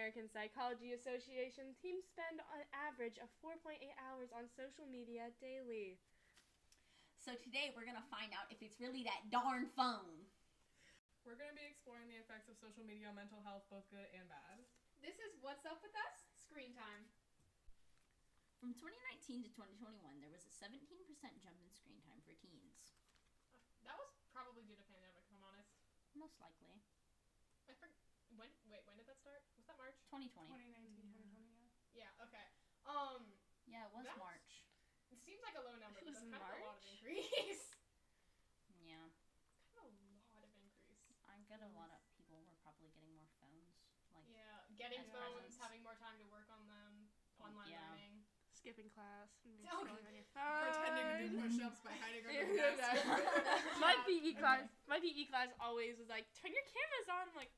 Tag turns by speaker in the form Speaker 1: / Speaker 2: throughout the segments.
Speaker 1: American Psychology Association, teens spend an average of 4.8 hours on social media daily.
Speaker 2: So today we're going to find out if it's really that darn phone.
Speaker 3: We're going to be exploring the effects of social media on mental health, both good and bad.
Speaker 4: This is What's Up With Us? Screen Time.
Speaker 2: From 2019 to 2021, there was a 17% jump in screen time for teens.
Speaker 4: That was probably due to pandemic, if I'm honest.
Speaker 2: Most likely.
Speaker 4: When did that start? Was that March?
Speaker 2: 2020.
Speaker 1: 2019, 2020, yeah.
Speaker 4: Yeah, okay.
Speaker 2: Yeah, it was March.
Speaker 4: It seems like a low number,
Speaker 1: It
Speaker 4: but
Speaker 1: was
Speaker 4: that's kind of a lot of
Speaker 1: March?
Speaker 4: increase.
Speaker 2: Yeah.
Speaker 4: Kind of a lot of increase.
Speaker 2: I get a lot of people were probably getting more phones.
Speaker 4: Yeah, getting
Speaker 2: as
Speaker 4: phones,
Speaker 2: presents.
Speaker 4: having more time to work on them, online learning.
Speaker 1: Skipping class and
Speaker 4: Oh,
Speaker 1: scrolling on your phone.
Speaker 3: Pretending to do push-ups by hiding under the desk.
Speaker 1: My PE class always was like, turn your cameras on. I'm like,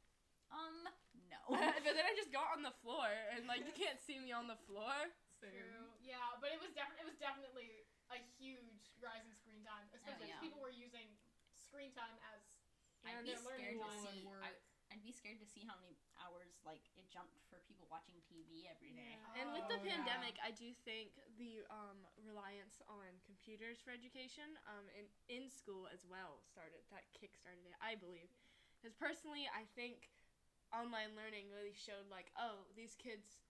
Speaker 2: no.
Speaker 1: but then I just got on the floor and like you can't see me on the floor.
Speaker 4: True. Yeah, but it was definitely a huge rise in screen time, especially because people were using screen time as
Speaker 2: I'd be
Speaker 4: their learning
Speaker 2: scared to
Speaker 4: time.
Speaker 2: see. I'd be scared to see how many hours like it jumped for people watching TV every day.
Speaker 1: Yeah. And with the pandemic, I do think the reliance on computers for education in school as well kick-started it, I believe. Because personally, I think online learning really showed like, oh, these kids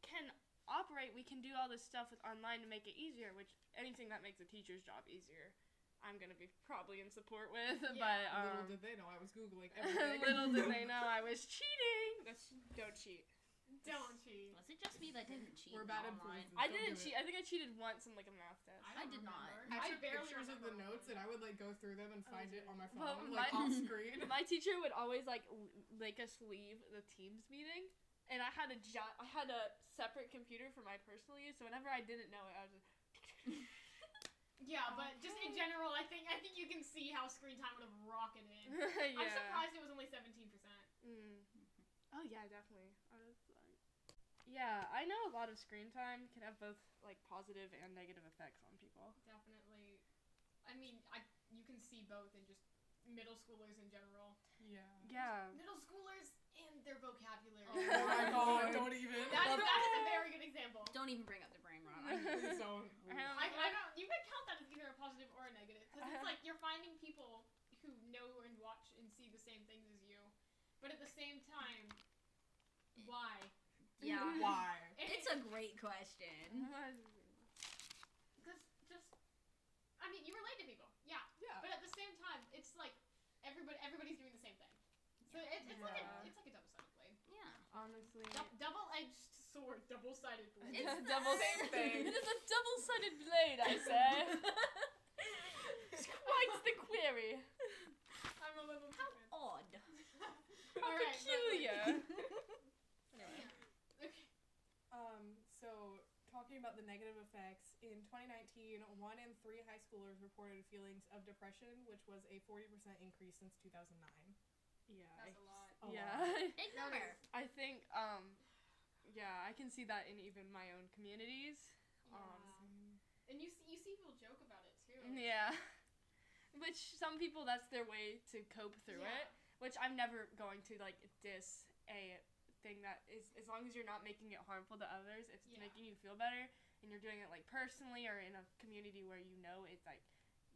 Speaker 1: can operate, we can do all this stuff with online to make it easier, which anything that makes a teacher's job easier, I'm going to be probably in support with, but
Speaker 3: little did they know I was Googling everything.
Speaker 1: little did they know I was cheating. Don't cheat.
Speaker 4: Don't cheat.
Speaker 2: Was it just me that didn't cheat?
Speaker 3: We're bad
Speaker 2: online?
Speaker 3: influences.
Speaker 1: I
Speaker 3: Don't
Speaker 1: didn't
Speaker 3: do
Speaker 1: cheat.
Speaker 3: it.
Speaker 1: I think I cheated once in like a math test.
Speaker 2: I did not.
Speaker 3: I took
Speaker 4: barely
Speaker 3: pictures of the
Speaker 4: remember
Speaker 3: notes and I would like go through them and find it on my phone,
Speaker 1: Well,
Speaker 3: like off screen.
Speaker 1: My teacher would always like make us leave the Teams meeting, and I had a separate computer for my personal use. So whenever I didn't know it, I was just.
Speaker 4: Yeah, but just in general, I think you can see how screen time would have rocketed.
Speaker 1: Yeah.
Speaker 4: I'm surprised it was only 17%.
Speaker 1: Oh yeah, definitely. I was like, yeah, I know a lot of screen time can have both like positive and negative effects on people.
Speaker 4: Definitely. I mean, you can see both in just middle schoolers in general.
Speaker 3: Yeah.
Speaker 1: Yeah.
Speaker 4: Middle schoolers and their vocabulary.
Speaker 3: Oh my god, don't even.
Speaker 4: That is a very good example.
Speaker 2: Don't even bring up the brain rot.
Speaker 3: Please don't.
Speaker 4: I don't. You can count that as either a positive or a negative, because it's like you're finding people who know and watch and see the same things as you, but at the same time, why?
Speaker 2: Yeah.
Speaker 3: Why?
Speaker 2: It's a great question.
Speaker 4: Because I mean, you relate to people, yeah. But at the same time, it's like everybody's doing the same thing. So it's like a double-sided blade.
Speaker 2: Yeah.
Speaker 1: Honestly.
Speaker 4: Double-edged sword, double-sided blade.
Speaker 2: It's
Speaker 1: Same thing. It is a double-sided blade, I say. It's quite the query.
Speaker 4: I'm a little
Speaker 2: How odd.
Speaker 1: How peculiar.
Speaker 4: Anyway. Okay.
Speaker 3: So talking about the negative effects, in 2019, 1 in 3 high schoolers reported feelings of depression, which was a 40% increase since 2009.
Speaker 1: Yeah.
Speaker 4: That's a lot.
Speaker 1: Yeah.
Speaker 2: Big number.
Speaker 1: I think, yeah, I can see that in even my own communities.
Speaker 4: And you see people joke about it too.
Speaker 1: Yeah. Which some people, that's their way to cope through it. Which I'm never going to, like, diss a thing that is, as long as you're not making it harmful to others, if it's making you feel better, and you're doing it, like, personally or in a community where you know it's, like,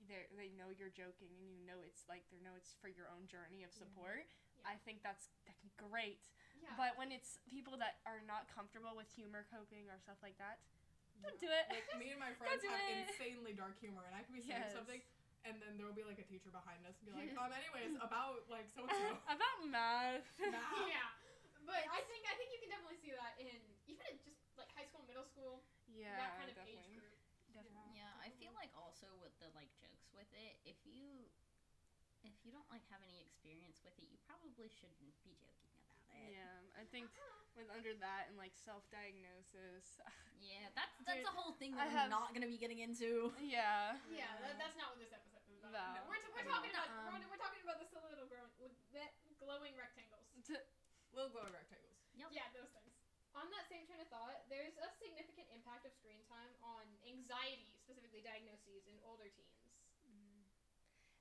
Speaker 1: they know you're joking and you know it's, like, they know it's for your own journey of support. I think that's great. Yeah. But when it's people that are not comfortable with humor coping or stuff like that, don't do it.
Speaker 3: Like, me and my friends have insanely dark humor, and I can be saying something, and then there will be, like, a teacher behind us and be like, anyways, about, like, so-and-so.
Speaker 1: About math.
Speaker 4: Yeah. But I think you can definitely see that even in just, like, high school, middle school, that kind of age group.
Speaker 1: Definitely.
Speaker 2: Yeah, I feel like also with the, like, jokes with it, if you don't, like, have any experience with it, you probably shouldn't be joking about it.
Speaker 1: Yeah, I think with under that and, like, self-diagnosis.
Speaker 2: Yeah, that's a whole thing that we're not going to be getting into.
Speaker 1: Yeah.
Speaker 4: Yeah, that's not what this episode is about.
Speaker 1: No.
Speaker 4: We're talking about the silly little glowing rectangles.
Speaker 3: Little glowing rectangles.
Speaker 2: Yep.
Speaker 4: Yeah, those things. On that same train of thought, there's a significant impact of screen time on anxiety, specifically diagnoses in older teens.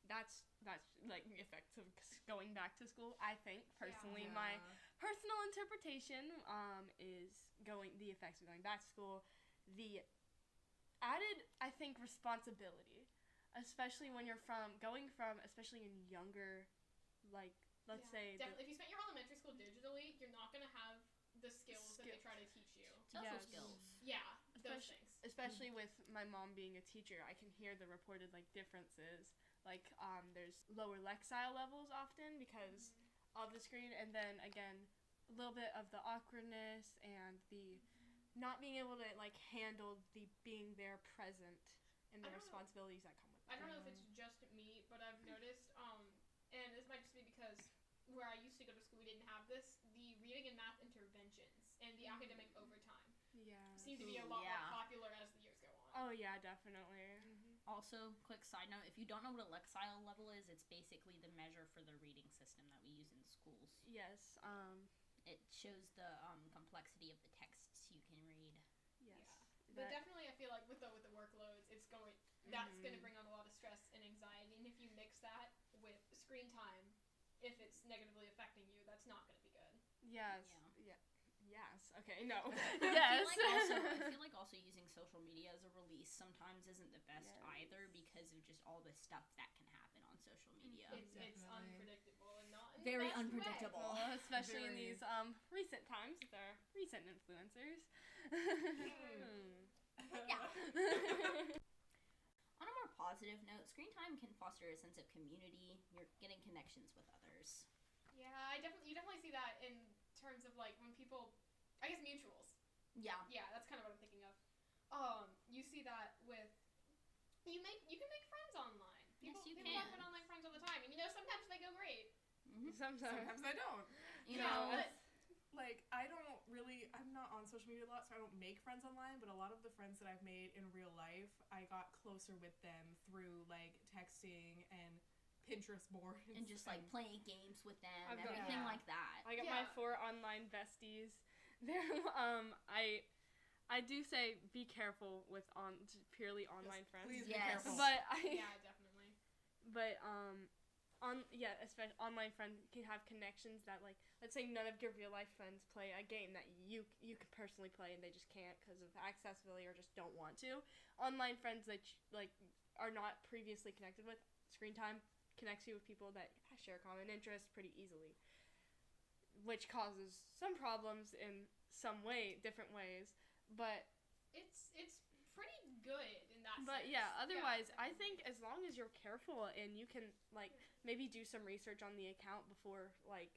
Speaker 1: that's like the effects of going back to school. I think personally,
Speaker 3: Yeah.
Speaker 1: my personal interpretation is the effects of going back to school, the added, I think, responsibility, especially when you're especially in younger, like, let's say
Speaker 4: definitely. If you spent your elementary school digitally, you're not gonna have the skills that they try to teach you.
Speaker 2: Social
Speaker 1: Yes.
Speaker 2: skills.
Speaker 4: Yeah, those things.
Speaker 1: especially with my mom being a teacher, I can hear the reported like differences. Like there's lower lexile levels often because of the screen, and then again a little bit of the awkwardness and the not being able to like handle the being there present and the
Speaker 4: I don't know.
Speaker 1: responsibilities that come with it.
Speaker 4: I don't know if it's just me, but I've noticed, and this might just be because where I used to go to school, we didn't have this. The reading and math interventions and the academic overtime
Speaker 1: Yeah.
Speaker 4: seem to be a lot
Speaker 2: Yeah.
Speaker 4: more popular as the years go on.
Speaker 1: Oh yeah, definitely.
Speaker 2: Also, quick side note, if you don't know what a lexile level is, it's basically the measure for the reading system that we use in schools.
Speaker 1: Yes.
Speaker 2: It shows the complexity of the texts you can read.
Speaker 1: Yes.
Speaker 4: But definitely, I feel like with the workloads, that's going to bring on a lot of stress and anxiety. And if you mix that with screen time, if it's negatively affecting you, that's not going to be good.
Speaker 1: Yes.
Speaker 2: Yeah.
Speaker 1: Yes. Okay. No.
Speaker 2: I
Speaker 1: Yes.
Speaker 2: feel like also using social media as a release sometimes isn't the best
Speaker 1: Yes.
Speaker 2: either because of just all the stuff that can happen on social media.
Speaker 4: It's
Speaker 3: Definitely.
Speaker 4: unpredictable and not in
Speaker 2: Very
Speaker 4: the best
Speaker 2: unpredictable.
Speaker 4: way.
Speaker 1: Well, especially in
Speaker 3: Very.
Speaker 1: these recent times with our recent influencers.
Speaker 2: Yeah. On a more positive note, screen time can foster a sense of community. You're getting connections with others.
Speaker 4: Yeah, you definitely see that in terms of like when people, I guess mutuals.
Speaker 2: Yeah.
Speaker 4: Yeah, that's kind of what I'm thinking of. You see that with you can make friends online.
Speaker 2: Yes, you
Speaker 4: people
Speaker 2: can.
Speaker 4: have online friends all the time, and sometimes they go great.
Speaker 1: Sometimes.
Speaker 3: Sometimes I don't.
Speaker 2: You
Speaker 4: Yeah,
Speaker 2: know,
Speaker 4: but-
Speaker 3: Like, I'm not on social media a lot, so I don't make friends online, but a lot of the friends that I've made in real life, I got closer with them through, like, texting and Pinterest boards.
Speaker 2: and just like playing games with them,
Speaker 1: I've got-
Speaker 2: everything
Speaker 3: Yeah.
Speaker 2: like that.
Speaker 1: I got my
Speaker 4: Yeah.
Speaker 1: 4 online besties. There, I do say be careful with purely online friends.
Speaker 3: Please
Speaker 2: Yes.
Speaker 3: be careful.
Speaker 1: But
Speaker 4: Yeah, definitely.
Speaker 1: especially online friends can have connections that, like, let's say none of your real life friends play a game that you could personally play and they just can't because of accessibility or just don't want to. Online friends that are not previously connected with, screen time connects you with people that share common interests pretty easily, which causes some problems in different ways, but
Speaker 4: It's pretty good in that sense.
Speaker 1: But yeah, otherwise, I
Speaker 4: definitely.
Speaker 1: think as long as you're careful and you can like maybe do some research on the account before like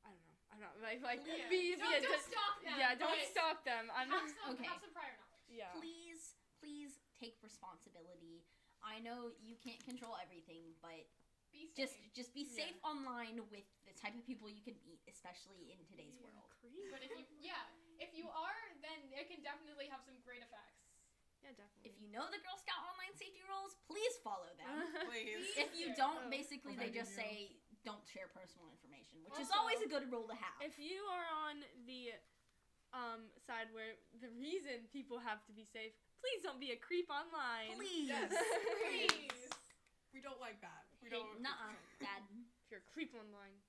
Speaker 1: I don't know like
Speaker 4: Yeah.
Speaker 1: be
Speaker 4: don't
Speaker 1: a
Speaker 4: stalk them.
Speaker 1: yeah, don't
Speaker 4: but
Speaker 1: stalk them. I'm
Speaker 4: have
Speaker 1: not
Speaker 4: some,
Speaker 2: Okay.
Speaker 4: have some prior knowledge.
Speaker 1: yeah.
Speaker 2: Please take responsibility. I know you can't control everything, but
Speaker 4: Be safe.
Speaker 2: just be safe online with the type of people you can meet, especially in today's world.
Speaker 4: But if you are, then it can definitely have some great effects.
Speaker 1: Yeah, definitely.
Speaker 2: If you know the Girl Scout online safety rules, please follow them.
Speaker 3: Please.
Speaker 2: If you
Speaker 4: Yeah.
Speaker 2: don't,
Speaker 1: Oh.
Speaker 2: basically they
Speaker 3: Preventing
Speaker 2: just
Speaker 3: you.
Speaker 2: say don't share personal information, which is
Speaker 4: Also-
Speaker 2: always a good rule to have.
Speaker 1: If you are on the side where the reason people have to be safe, please don't be a creep online.
Speaker 2: Please.
Speaker 3: Yes.
Speaker 4: Please.
Speaker 3: We don't like that. We
Speaker 2: Hey,
Speaker 3: don't.
Speaker 2: nuh-uh, Dad.
Speaker 1: If you're a creep online,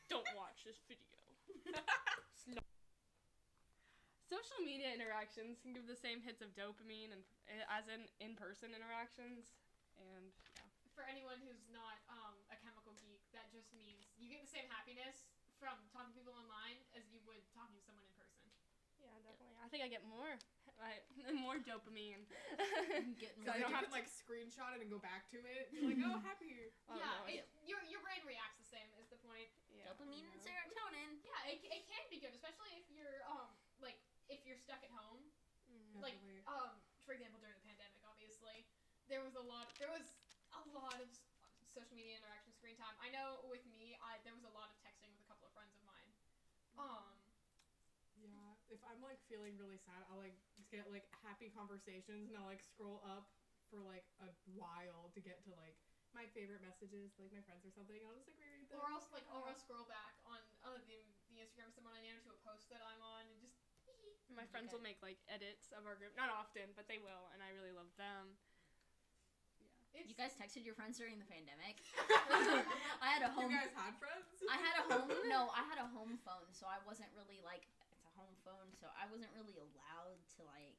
Speaker 1: don't watch this video. Social media interactions can give the same hits of dopamine as in-person interactions, and yeah.
Speaker 4: For anyone who's not a chemical geek, that just means you get the same happiness from talking to people online as you would talking to someone in person.
Speaker 1: Yeah, definitely. I think I get more dopamine.
Speaker 2: Getting
Speaker 1: So I
Speaker 3: Like,
Speaker 1: don't
Speaker 3: you
Speaker 1: have
Speaker 3: can, like, screenshot it and go back to it. You're like, oh, happy.
Speaker 1: Oh,
Speaker 4: yeah,
Speaker 1: no,
Speaker 4: your brain reacts the same is the point.
Speaker 1: yeah,
Speaker 2: dopamine and
Speaker 1: yeah.
Speaker 2: serotonin.
Speaker 4: Yeah, it can be good, especially if you're if you're stuck at home.
Speaker 1: Mm.
Speaker 4: Like,
Speaker 3: Definitely.
Speaker 4: for example, during the pandemic, obviously, there was a lot of social media interaction, screen time. I know with me, there was a lot of texting with a couple of friends of mine.
Speaker 3: Yeah, if I'm like feeling really sad, I'll like just get like happy conversations and I'll like scroll up for like a while to get to like my favorite messages, like my friends or something. I'll just like reread them.
Speaker 4: Or I'll scroll back on the Instagram of someone I know to a post that I'm on and just.
Speaker 1: My friends will make like edits of our group. Not often, but they will, and I really love them.
Speaker 2: You guys texted your friends during the pandemic? I had a home.
Speaker 3: You guys had friends?
Speaker 2: I had a home. No, I had a home phone, so I wasn't really like. It's a home phone, so I wasn't really allowed to like.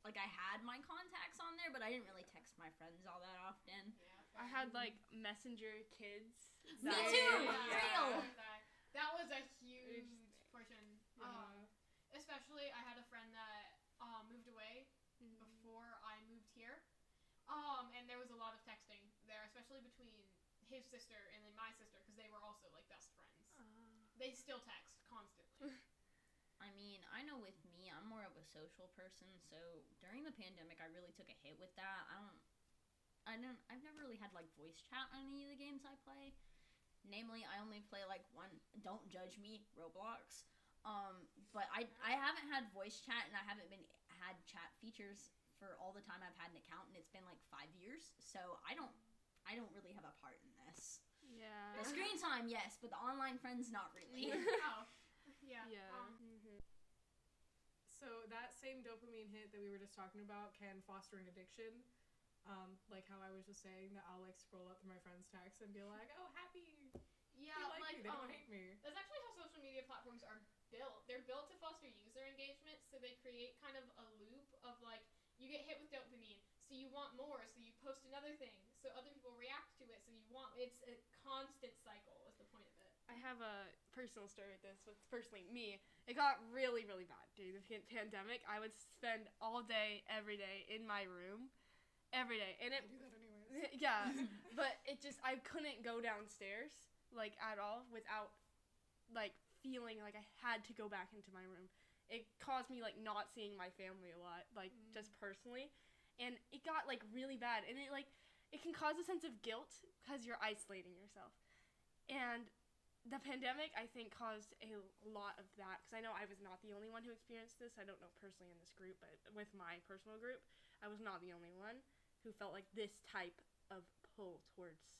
Speaker 2: Like I had my contacts on there, but I didn't really text my friends all that often.
Speaker 1: I had like Messenger Kids.
Speaker 2: Me too.
Speaker 1: Yeah.
Speaker 4: That was a huge portion.
Speaker 1: Yeah.
Speaker 4: Especially, I had a friend that moved away before I moved here. And there was a lot of texting there, especially between his sister and then my sister, because they were also like best friends. They still text constantly.
Speaker 2: I mean, I know with me, I'm more of a social person, so during the pandemic, I really took a hit with that. I've never really had like voice chat on any of the games I play. Namely, I only play like one, don't judge me, Roblox. But I haven't had voice chat, and I haven't had chat features for all the time I've had an account, and it's been like 5 years. So I don't really have a part in this.
Speaker 1: Yeah.
Speaker 2: The screen time, yes, but the online friends, not really.
Speaker 4: Oh. Yeah.
Speaker 3: So that same dopamine hit that we were just talking about can foster an addiction. Like how I was just saying that I'll like scroll up through my friends' texts and be like, oh, happy.
Speaker 4: Yeah,
Speaker 3: they like me. They don't hate me.
Speaker 4: That's actually how social media platforms are built. They're built to foster user engagement, so they create kind of a loop of like, you get hit with dopamine, so you want more, so you post another thing, so other people react to it, so you want, it's a constant cycle is the point of it.
Speaker 1: I have a personal story with this, with personally me. It got really, really bad during the pandemic. I would spend all day, every day in my room, every day, and
Speaker 3: I do that anyways.
Speaker 1: yeah, but it just, I couldn't go downstairs, like, at all, without, like, feeling like I had to go back into my room. It caused me, like, not seeing my family a lot, like, just personally, and it got, like, really bad, and it, like, it can cause a sense of guilt, because you're isolating yourself, and the pandemic, I think, caused a lot of that, because I know I was not the only one who experienced this. I don't know personally in this group, but with my personal group, I was not the only one who felt like this type of pull towards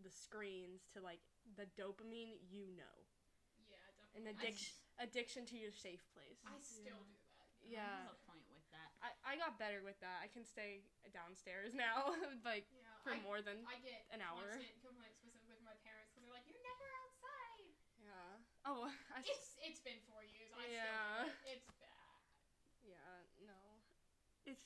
Speaker 1: the screens to, like, the dopamine,
Speaker 4: Yeah,
Speaker 1: and
Speaker 4: definitely.
Speaker 1: addiction to your safe place.
Speaker 4: I still do that.
Speaker 1: Yeah.
Speaker 2: What's the point with that?
Speaker 1: I got better with that. I can stay downstairs now, like,
Speaker 4: Yeah,
Speaker 1: for more than
Speaker 4: I get
Speaker 1: an hour.
Speaker 4: constant complaints specifically from my parents because they're like, "You're never outside."
Speaker 1: Yeah. Oh,
Speaker 4: It's been 4 years. I
Speaker 1: Yeah.
Speaker 4: still do it. It's bad.
Speaker 1: yeah, no. It's,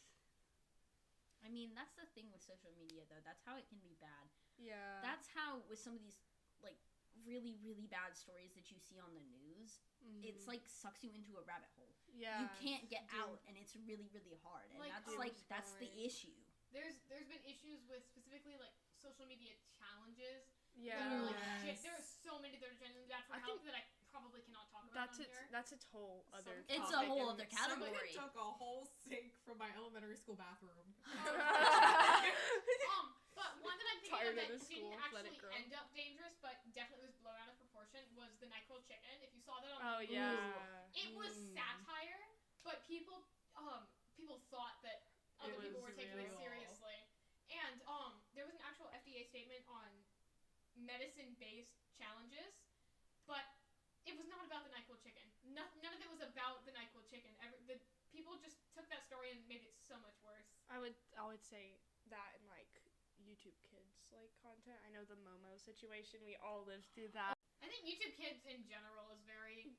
Speaker 2: I mean, that's the thing with social media, though. That's how it can be bad.
Speaker 1: yeah.
Speaker 2: That's how, with some of these, like, really, really bad stories that you see on the news, it's, like, sucks you into a rabbit hole.
Speaker 1: yeah.
Speaker 2: You can't get
Speaker 1: Dude.
Speaker 2: out, and it's really, really hard. And
Speaker 4: Like,
Speaker 2: that's the
Speaker 1: scrolling.
Speaker 2: issue.
Speaker 4: There's been issues with specifically like social media challenges.
Speaker 1: Yeah.
Speaker 4: Literally,
Speaker 3: Yes.
Speaker 4: there are so many that are genuinely bad for
Speaker 1: I
Speaker 4: health
Speaker 1: think
Speaker 4: that I probably cannot talk about on here.
Speaker 1: That's a whole other
Speaker 3: Some-
Speaker 2: It's a
Speaker 1: topic
Speaker 2: whole
Speaker 1: in
Speaker 2: other
Speaker 1: itself.
Speaker 3: Somebody
Speaker 2: category.
Speaker 3: took a whole sink from my elementary school bathroom.
Speaker 4: But one that I'm thinking
Speaker 1: Tired
Speaker 4: of
Speaker 1: of
Speaker 4: that
Speaker 1: the school,
Speaker 4: didn't
Speaker 1: let it
Speaker 4: actually
Speaker 1: grow.
Speaker 4: end up dangerous, but definitely was blown out of proportion, was the NyQuil chicken. If you saw that on
Speaker 1: Oh,
Speaker 4: the news,
Speaker 1: yeah.
Speaker 4: it was satire, but people thought that other
Speaker 1: It
Speaker 4: people
Speaker 1: was
Speaker 4: were taking it
Speaker 3: real.
Speaker 4: seriously. And there was an actual FDA statement on medicine-based challenges, but it was not about the NyQuil chicken. None of it was about the NyQuil chicken. The people just took that story and made it so much worse.
Speaker 1: I would say that in, like, YouTube Kids, like, content. I know the Momo situation. We all lived through that.
Speaker 4: I think YouTube Kids in general is very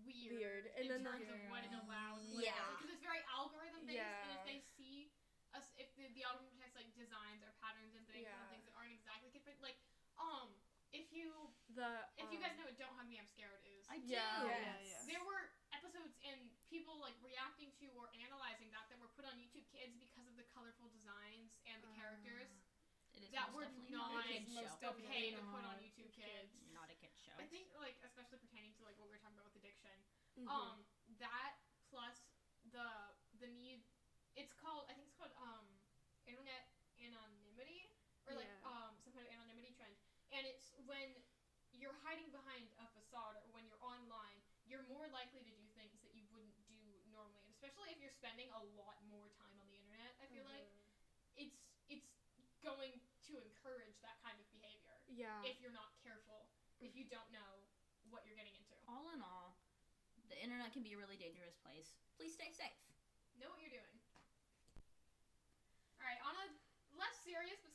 Speaker 4: weird
Speaker 1: And
Speaker 4: in
Speaker 1: then
Speaker 4: terms of what it allows.
Speaker 2: Yeah.
Speaker 4: Because it's very algorithm based,
Speaker 1: Yeah.
Speaker 4: and if they see us, if the algorithm has like designs or patterns and things,
Speaker 1: Yeah.
Speaker 4: and things that aren't exactly different, like if you
Speaker 1: if
Speaker 4: guys know what Don't Hug Me, I'm Scared is.
Speaker 2: I do.
Speaker 1: Yeah.
Speaker 3: Yes.
Speaker 4: There were episodes and people like reacting to or analyzing that were put on YouTube Kids because of the colorful designs and the characters
Speaker 2: It is
Speaker 4: that
Speaker 2: most
Speaker 4: were
Speaker 2: definitely
Speaker 4: not
Speaker 2: not a kid's
Speaker 3: most
Speaker 2: show.
Speaker 3: definitely
Speaker 4: okay to put on
Speaker 3: not
Speaker 4: YouTube
Speaker 1: Kids.
Speaker 4: Kids.
Speaker 2: Not a kid's show.
Speaker 4: I think like especially pertaining to like what we were talking about with addiction.
Speaker 1: Mhm.
Speaker 4: That plus the need, I think it's called internet anonymity or like
Speaker 1: Yeah.
Speaker 4: some kind of anonymity trend, and it's when you're hiding behind a facade or when you're online, you're more likely to do things that you wouldn't do normally, and especially if you're spending a lot more time on the internet. I feel like it's going to encourage that kind of behavior
Speaker 1: Yeah.
Speaker 4: if you're not careful, if you don't know what you're getting into.
Speaker 2: All in all, the internet can be a really dangerous place. Please stay safe.
Speaker 4: Know what you're doing. Alright, on a less serious but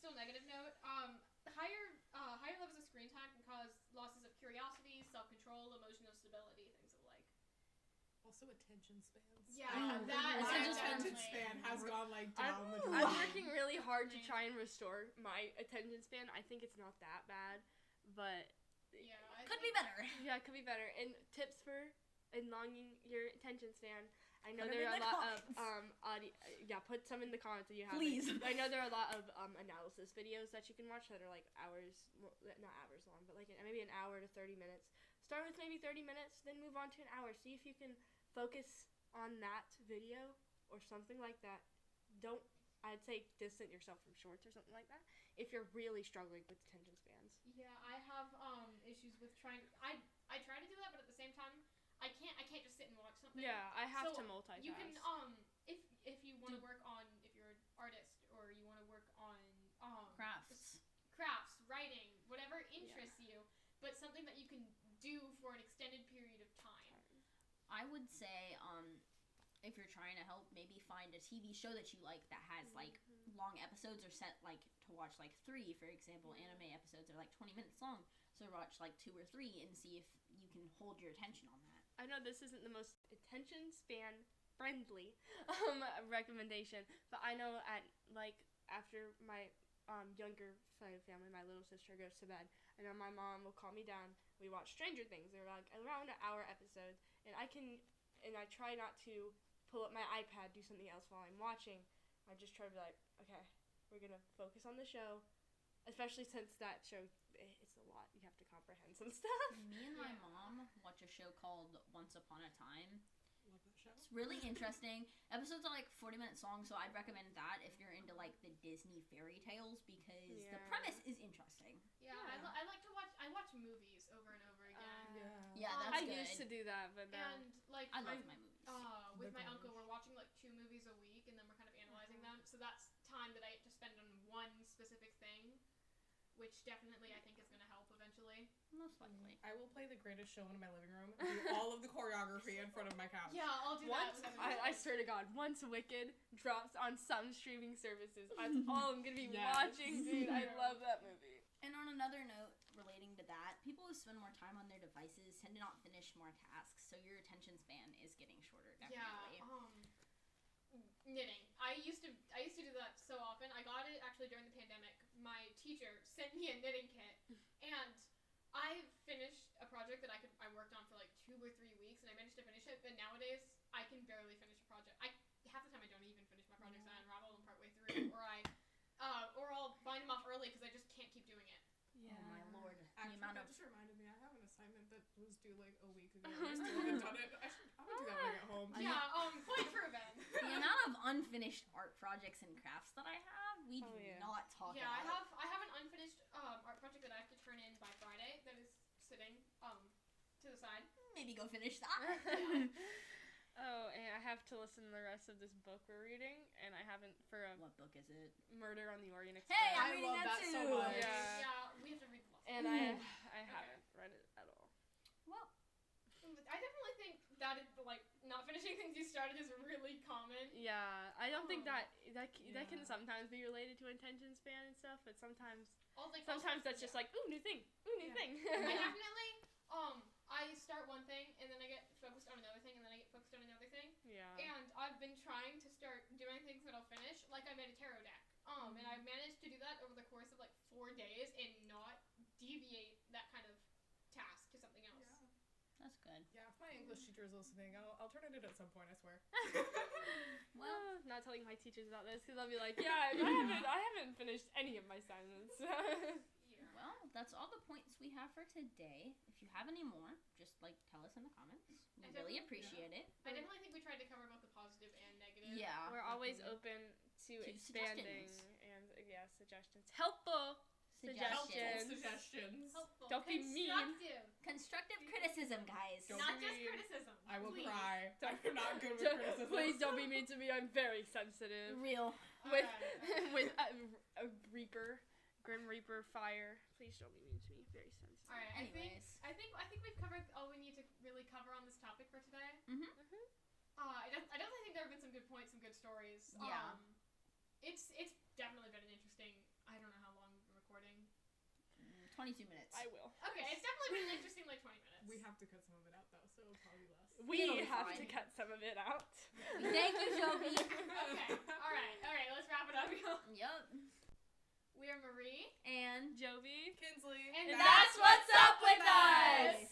Speaker 3: Also, attention spans.
Speaker 4: Yeah,
Speaker 2: Oh,
Speaker 4: that
Speaker 3: My
Speaker 2: attention
Speaker 3: attention
Speaker 4: definitely.
Speaker 3: span has gone like down the
Speaker 1: I'm
Speaker 3: drain.
Speaker 1: working really hard to try and restore my attention span. I think it's not that bad, but
Speaker 4: Yeah, I
Speaker 2: Could be
Speaker 4: think-
Speaker 2: better.
Speaker 1: yeah, it could be better. And tips for enlonging your attention span. I know
Speaker 2: Put 'em
Speaker 1: there are
Speaker 2: in
Speaker 1: a
Speaker 2: the
Speaker 1: lot of
Speaker 2: comments.
Speaker 1: yeah, put some in the comments if you have.
Speaker 2: Please.
Speaker 1: I know there are a lot of analysis videos that you can watch that are like hours, not hours long, but like maybe an hour to 30 minutes. Start with maybe 30 minutes, then move on to an hour. See if you can focus on that video or something like that. Don't, I'd say, distance yourself from shorts or something like that if you're really struggling with attention spans.
Speaker 4: Yeah, I have issues with trying. I try to do that, but at the same time, I can't just sit and watch something.
Speaker 1: Yeah, I have
Speaker 4: So,
Speaker 1: to multitask.
Speaker 4: You can if you want to work on, if you're an artist or you want to work on
Speaker 2: Crafts.
Speaker 4: writing, whatever interests you, but something that you can do for an extended period of time.
Speaker 2: I would say, if you're trying to help, maybe find a TV show that you like that has like long episodes or set like to watch like 3, for example. Anime episodes are like 20 minutes long, so watch like 2 or 3 and see if you can hold your attention on that.
Speaker 1: I know this isn't the most attention span friendly recommendation, but I know at like after my younger family, my little sister goes to bed, I know my mom will call me down. We watch Stranger Things. They're like around an hour episodes, and I try not to pull up my iPad, do something else while I'm watching. I just try to be like, okay, we're gonna focus on the show, especially since that show, it's a lot. You have to comprehend some stuff.
Speaker 2: Me and my
Speaker 4: Yeah.
Speaker 2: mom watch a show called Once Upon a Time.
Speaker 3: Love that show.
Speaker 2: It's really interesting. Episodes are like 40 minutes long, so I'd recommend that if you're into like the Disney fairy tales because the
Speaker 1: Yeah.
Speaker 2: premise is interesting.
Speaker 4: Yeah,
Speaker 3: Yeah.
Speaker 4: I like to watch. I watch movies over and over again.
Speaker 3: Yeah.
Speaker 2: Yeah,
Speaker 4: Um,
Speaker 2: that's
Speaker 1: I
Speaker 2: good.
Speaker 1: used to do that, but now
Speaker 4: And like
Speaker 2: I love my movies.
Speaker 4: with
Speaker 3: They're
Speaker 4: my uncle,
Speaker 3: garbage.
Speaker 4: we're watching like 2 movies a week, and then we're kind of analyzing them. So that's time that I get to spend on one specific thing, which definitely I think is going to help eventually.
Speaker 2: Most likely.
Speaker 3: I will play The Greatest Show in my living room and do all of the choreography in front of my couch.
Speaker 4: Yeah, I'll do
Speaker 1: once
Speaker 4: that.
Speaker 1: I swear to God, once Wicked drops on some streaming services, that's all I'm gonna be
Speaker 3: Yes.
Speaker 1: watching, dude. I love that movie.
Speaker 2: And on another note relating to that, people who spend more time on their devices tend to not finish more tasks, so your attention span is getting shorter, definitely.
Speaker 4: Knitting. I used to do that so often. I got it actually during the pandemic. My teacher sent me a knitting kit, and I finished a project that I worked on for like 2 or 3 weeks, and I managed to finish it. But nowadays, I can barely finish a project. Half the time I don't even finish my projects. I unravel them partway through, or I'll bind them off early because I just can't keep doing it.
Speaker 2: Oh my lord.
Speaker 3: Actually,
Speaker 2: The amount
Speaker 3: that
Speaker 2: of
Speaker 3: just reminded me. I have an assignment that was due like a week ago. I still haven't done it. I'm gonna do that when I get home.
Speaker 4: Point proven.
Speaker 2: the amount of unfinished art projects and crafts that I have, we do
Speaker 1: Oh, yeah.
Speaker 2: not talk
Speaker 4: Yeah,
Speaker 2: about.
Speaker 4: I have an unfinished art project that I have to turn in by Friday that is sitting to the side.
Speaker 2: Maybe go finish that.
Speaker 1: Oh, and I have to listen to the rest of this book we're reading, and I haven't for a
Speaker 2: What book is it?
Speaker 1: Murder on the Orient Express.
Speaker 2: Hey,
Speaker 3: I
Speaker 2: I'm reading
Speaker 3: love
Speaker 2: that
Speaker 3: that so
Speaker 2: too.
Speaker 3: much.
Speaker 1: Yeah.
Speaker 4: Yeah, we have to read the last.
Speaker 1: And I haven't read it at all.
Speaker 2: Well,
Speaker 4: I definitely think that is like not finishing things you started is really common.
Speaker 1: Yeah, I don't think that can
Speaker 3: Yeah.
Speaker 1: sometimes be related to attention span and stuff, but sometimes
Speaker 4: Sometimes
Speaker 1: that's just like ooh new thing,
Speaker 3: Yeah.
Speaker 1: thing.
Speaker 4: I definitely I start one thing and then I get focused on another thing and then I get focused on another thing.
Speaker 1: Yeah.
Speaker 4: And I've been trying to start doing things that I'll finish. Like I made a tarot deck. And I managed to do that over the course of like 4 days and not deviate that kind of task to something else.
Speaker 2: that's good.
Speaker 3: Yeah, if my English teacher is listening, I'll turn it in at some point, I swear.
Speaker 2: Well,
Speaker 1: Not telling my teachers about this because I'll be like, yeah, I haven't finished any of my assignments.
Speaker 4: Yeah.
Speaker 2: well, that's all the points we have for today. If you have any more, just like tell us in the comments. We
Speaker 4: I
Speaker 2: really
Speaker 4: definitely-
Speaker 2: appreciate it.
Speaker 4: I definitely think we tried to cover both the positive and negative.
Speaker 2: Yeah.
Speaker 1: We're always
Speaker 2: definitely.
Speaker 1: open to
Speaker 2: To
Speaker 1: expanding
Speaker 2: suggestions.
Speaker 1: and suggestions. Helpful
Speaker 3: Helpful
Speaker 1: Suggestions.
Speaker 3: suggestions.
Speaker 4: Helpful.
Speaker 1: Don't be mean.
Speaker 4: Constructive.
Speaker 2: Constructive criticism, guys.
Speaker 3: Don't
Speaker 4: Not
Speaker 3: be
Speaker 4: just
Speaker 3: mean.
Speaker 4: criticism.
Speaker 3: I will
Speaker 4: please.
Speaker 3: cry.
Speaker 1: Don't-
Speaker 3: I'm not good with
Speaker 1: Don't-
Speaker 3: criticism.
Speaker 1: Please don't be mean to me. I'm very sensitive.
Speaker 2: Real.
Speaker 1: With
Speaker 4: Alright.
Speaker 1: with a Reaper, Grim Reaper fire. Please don't be mean to me. Very sensitive.
Speaker 4: All right.
Speaker 2: Anyways.
Speaker 4: I think we've covered all we need to really cover on this topic for today.
Speaker 2: Mm-hmm.
Speaker 4: I definitely think there have been some good points, some good stories.
Speaker 2: Yeah.
Speaker 4: It's definitely been an interesting. I don't know how long we've been recording.
Speaker 2: 22 minutes.
Speaker 1: I will.
Speaker 4: Okay, it's definitely been an interesting like 20 minutes.
Speaker 3: We have to cut some of it out though, so it'll probably be less.
Speaker 1: We
Speaker 2: It'll be
Speaker 1: have
Speaker 2: fine.
Speaker 1: to cut some of it out.
Speaker 2: Thank you, Jovi.
Speaker 4: Okay. All right. Let's wrap it up, y'all.
Speaker 2: Yup.
Speaker 4: We are Marie.
Speaker 2: And
Speaker 1: Jovi.
Speaker 3: Kinsley.
Speaker 4: And
Speaker 1: that's what's up with us!